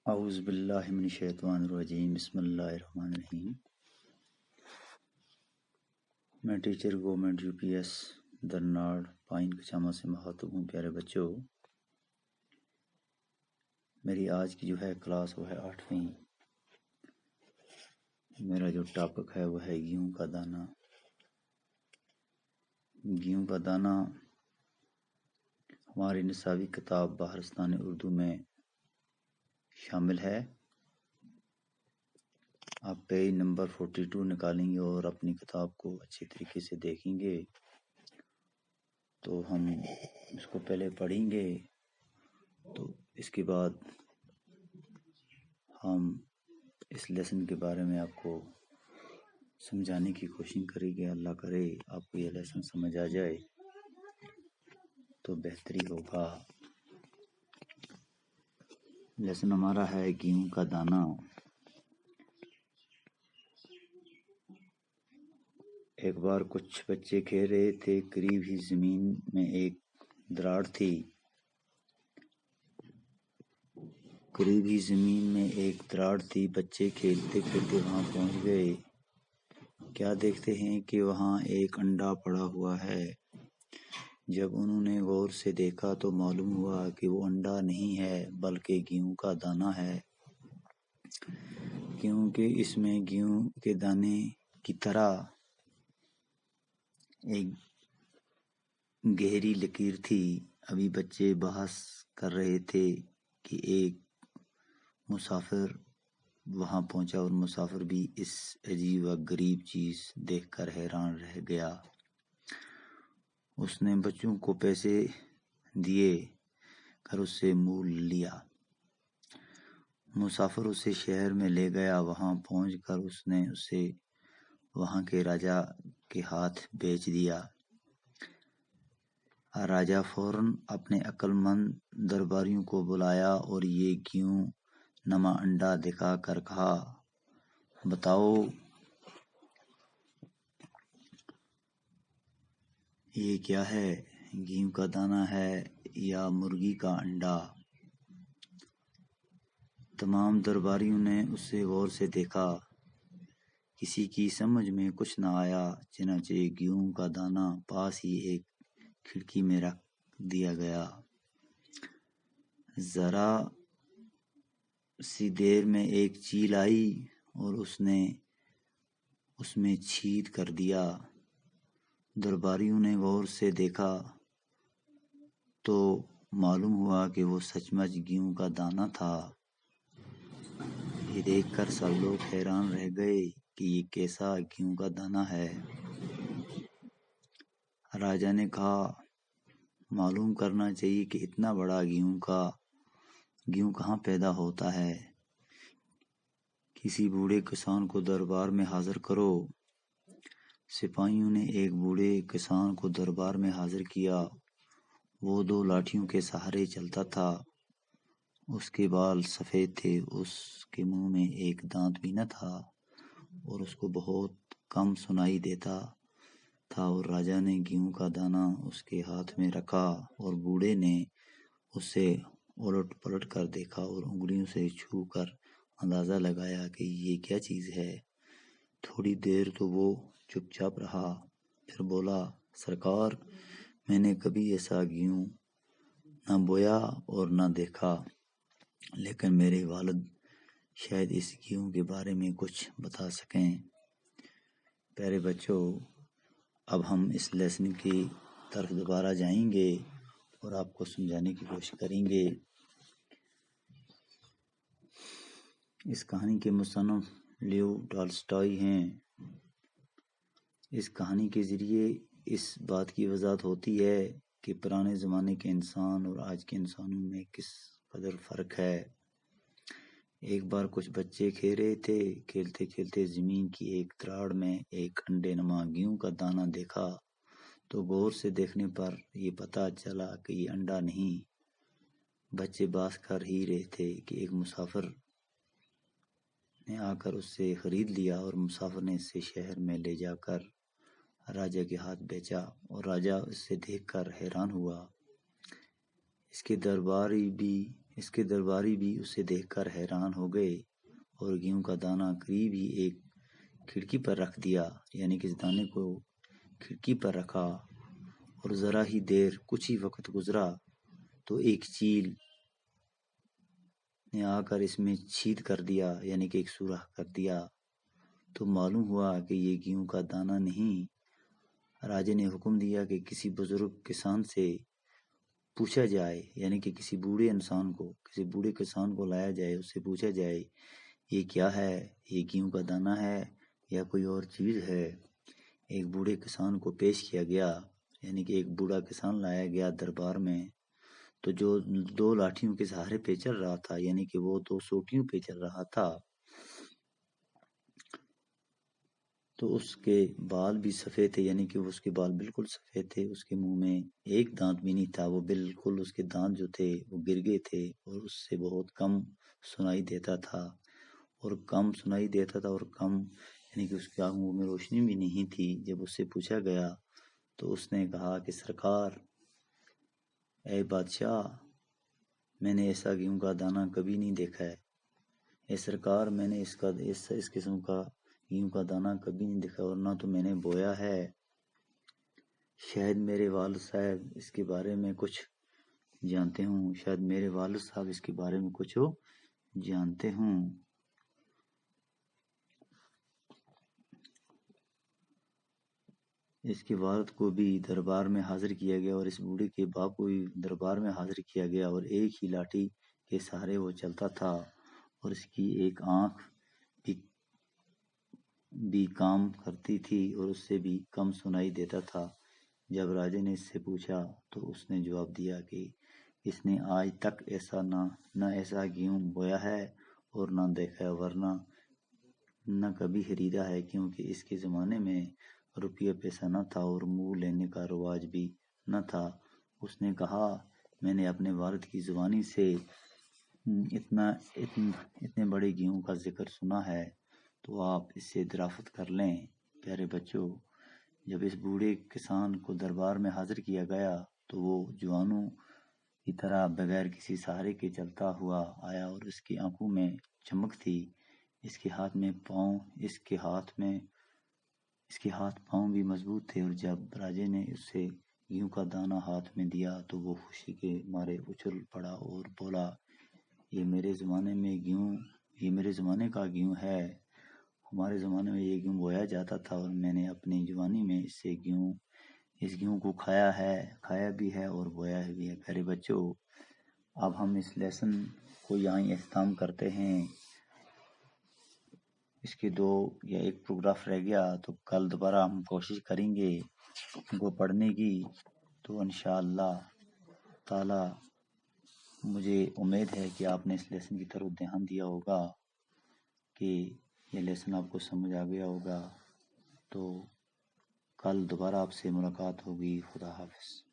اعوذ باللہ من الشیطان الرجیم بسم اللہ الرحمن الرحیم۔ میں ٹیچر گورنمنٹ UPS درناڑ پائن کچامہ سے مخاطب ہوں۔ پیارے بچوں، میری آج کی جو ہے کلاس وہ ہے 8ویں۔ میرا جو ٹاپک ہے وہ ہے گیہوں کا دانہ۔ گیہوں کا دانہ ہماری نصابی کتاب بہارستان اردو میں شامل ہے۔ آپ پیج نمبر 42 نکالیں گے اور اپنی کتاب کو اچھے طریقے سے دیکھیں گے تو ہم اس کو پہلے پڑھیں گے، تو اس کے بعد ہم اس لیسن کے بارے میں آپ کو سمجھانے کی کوشش کریں گے۔ اللہ کرے آپ کو یہ لیسن سمجھ آ جائے تو بہتری ہوگا۔ لیسن ہمارا ہے گیہوں کا دانہ۔ ایک بار کچھ بچے کھیل رہے تھے، قریب ہی زمین میں ایک دراڑ تھی۔ بچے کھیلتے کھیلتے وہاں پہنچ گئے۔ کیا دیکھتے ہیں کہ وہاں ایک انڈا پڑا ہوا ہے۔ جب انہوں نے غور سے دیکھا تو معلوم ہوا کہ وہ انڈا نہیں ہے بلکہ گیہوں کا دانہ ہے، کیونکہ اس میں گیہوں کے دانے کی طرح ایک گہری لکیر تھی۔ ابھی بچے بحث کر رہے تھے کہ ایک مسافر وہاں پہنچا اور مسافر بھی اس عجیب و غریب چیز دیکھ کر حیران رہ گیا۔ اس نے بچوں کو پیسے دیے کر اس سے مول لیا۔ مسافر اسے شہر میں لے گیا۔ وہاں پہنچ کر اس نے اسے وہاں کے راجا کے ہاتھ بیچ دیا۔ راجا فوراً اپنے عقل مند درباریوں کو بلایا اور یہ گیہوں نما انڈا دکھا کر کہا، بتاؤ یہ کیا ہے، گیہوں کا دانہ ہے یا مرغی کا انڈا؟ تمام درباریوں نے اسے غور سے دیکھا، کسی کی سمجھ میں کچھ نہ آیا۔ چنانچہ گیہوں کا دانہ پاس ہی ایک کھڑکی میں رکھ دیا گیا۔ ذرا سی دیر میں ایک چیل آئی اور اس نے اس میں چھید کر دیا۔ درباریوں نے غور سے دیکھا تو معلوم ہوا کہ وہ سچ مچ گیہوں کا دانہ تھا۔ یہ دیکھ کر سب لوگ حیران رہ گئے کہ یہ کیسا گیہوں کا دانہ ہے۔ راجا نے کہا، معلوم کرنا چاہیے کہ اتنا بڑا گیہوں کہاں پیدا ہوتا ہے۔ کسی بوڑھے کسان کو دربار میں حاضر کرو۔ سپاہیوں نے ایک بوڑھے کسان کو دربار میں حاضر کیا۔ وہ 2 لاٹھیوں کے سہارے چلتا تھا۔ اس کے بال سفید تھے، اس کے منہ میں ایک دانت بھی نہ تھا اور اس کو بہت کم سنائی دیتا تھا۔ اور راجا نے گیہوں کا دانہ اس کے ہاتھ میں رکھا اور بوڑھے نے اسے الٹ پلٹ کر دیکھا اور انگلیوں سے چھو کر اندازہ لگایا کہ یہ کیا چیز ہے۔ تھوڑی دیر تو وہ چپ چاپ رہا، پھر بولا، سرکار، میں نے کبھی ایسا گیہوں نہ بویا اور نہ دیکھا، لیکن میرے والد شاید اس گیہوں کے بارے میں کچھ بتا سکیں۔ پیارے بچوں، اب ہم اس لیسن کی طرف دوبارہ جائیں گے اور آپ کو سمجھانے کی کوشش کریں گے۔ اس کہانی کے مصنف لیو ٹالسٹائی ہیں۔ اس کہانی کے ذریعے اس بات کی وضاحت ہوتی ہے کہ پرانے زمانے کے انسان اور آج کے انسانوں میں کس قدر فرق ہے۔ ایک بار کچھ بچے کھیل رہے تھے، کھیلتے کھیلتے زمین کی ایک دراڑ میں ایک انڈے نما گیہوں کا دانہ دیکھا تو غور سے دیکھنے پر یہ پتہ چلا کہ یہ انڈا نہیں۔ بچے بحث کر ہی رہے تھے کہ ایک مسافر نے آ کر اس سے خرید لیا اور مسافر نے اسے شہر میں لے جا کر راجا کے ہاتھ بیچا اور راجا اس سے دیکھ کر حیران ہوا۔ اس کے درباری بھی اس کے درباری بھی اسے دیکھ کر حیران ہو گئے اور گیہوں کا دانہ قریب ہی ایک کھڑکی پر رکھ دیا، یعنی کہ اس دانے کو کھڑکی پر رکھا، اور ذرا ہی دیر کچھ ہی وقت گزرا تو ایک چیل نے آ کر اس میں چھید کر دیا، یعنی کہ ایک سوراخ کر دیا، تو معلوم ہوا کہ یہ گیہوں کا دانہ نہیں۔ راجے نے حکم دیا کہ کسی بزرگ کسان سے پوچھا جائے، یعنی کہ کسی بوڑھے کسان کو لایا جائے، اس سے پوچھا جائے یہ کیا ہے، یہ گیہوں کا دانہ ہے یا کوئی اور چیز ہے۔ ایک بوڑھے کسان کو پیش کیا گیا، یعنی کہ ایک بوڑھا کسان لایا گیا دربار میں، تو جو 2 لاٹھیوں کے سہارے پہ چل رہا تھا، یعنی کہ وہ 2 سوٹیوں پہ چل رہا تھا، تو اس کے بال بھی سفید تھے، یعنی کہ اس کے بال بالکل سفید تھے، اس کے منہ میں ایک دانت بھی نہیں تھا، وہ بالکل اس کے دانت جو تھے وہ گر گئے تھے، اور اس سے بہت کم سنائی دیتا تھا، اور کم یعنی کہ اس کے آنکھوں میں روشنی بھی نہیں تھی۔ جب اس سے پوچھا گیا تو اس نے کہا کہ سرکار، اے بادشاہ، میں نے ایسا گیہوں کا دانہ کبھی نہیں دیکھا ہے، اے سرکار، میں نے اس قسم کا گیہوں کا دانہ کبھی نہیں دیکھا، اور نہ تو میں نے بویا ہے، شاید میرے والد صاحب اس کے بارے میں کچھ جانتے ہوں۔ اس کے والد کو بھی دربار میں حاضر کیا گیا، اور اس بوڑھے کے باپ کو بھی دربار میں حاضر کیا گیا، اور ایک ہی لاٹھی کے سہارے وہ چلتا تھا، اور اس کی ایک آنکھ بھی کام کرتی تھی، اور اس سے بھی کم سنائی دیتا تھا۔ جب راجے نے اس سے پوچھا تو اس نے جواب دیا کہ اس نے آج تک نہ ایسا گیہوں بویا ہے اور نہ دیکھا ہے، ورنہ نہ کبھی خریدا ہے، کیونکہ اس کے زمانے میں روپیہ پیسہ نہ تھا اور مول لینے کا رواج بھی نہ تھا۔ اس نے کہا، میں نے اپنے والد کی زبانی سے اتنے بڑے گیہوں کا ذکر سنا ہے، تو آپ اس سے درافت کر لیں۔ پیارے بچوں، جب اس بوڑھے کسان کو دربار میں حاضر کیا گیا تو وہ جوانوں کی طرح بغیر کسی سہارے کے چلتا ہوا آیا، اور اس کی آنکھوں میں چمک تھی، اس کے ہاتھ پاؤں بھی مضبوط تھے، اور جب راجے نے اس سے گیہوں کا دانہ ہاتھ میں دیا تو وہ خوشی کے مارے اچھل پڑا اور بولا، یہ میرے زمانے کا گیہوں ہے، ہمارے زمانے میں یہ گیہوں بویا جاتا تھا، اور میں نے اپنی جوانی میں اس گیہوں کو کھایا بھی ہے اور بویا بھی ہے۔ پیارے بچوں، اب ہم اس لیسن کو یہاں اختتام کرتے ہیں۔ اس کے 2 یا 1 پیراگراف رہ گیا، تو کل دوبارہ ہم کوشش کریں گے ان کو پڑھنے کی، تو انشاءاللہ تعالی مجھے امید ہے کہ آپ نے اس لیسن کی طرف دھیان دیا ہوگا، کہ یہ لیسن آپ کو سمجھ آ گیا ہوگا۔ تو کل دوبارہ آپ سے ملاقات ہوگی۔ خدا حافظ۔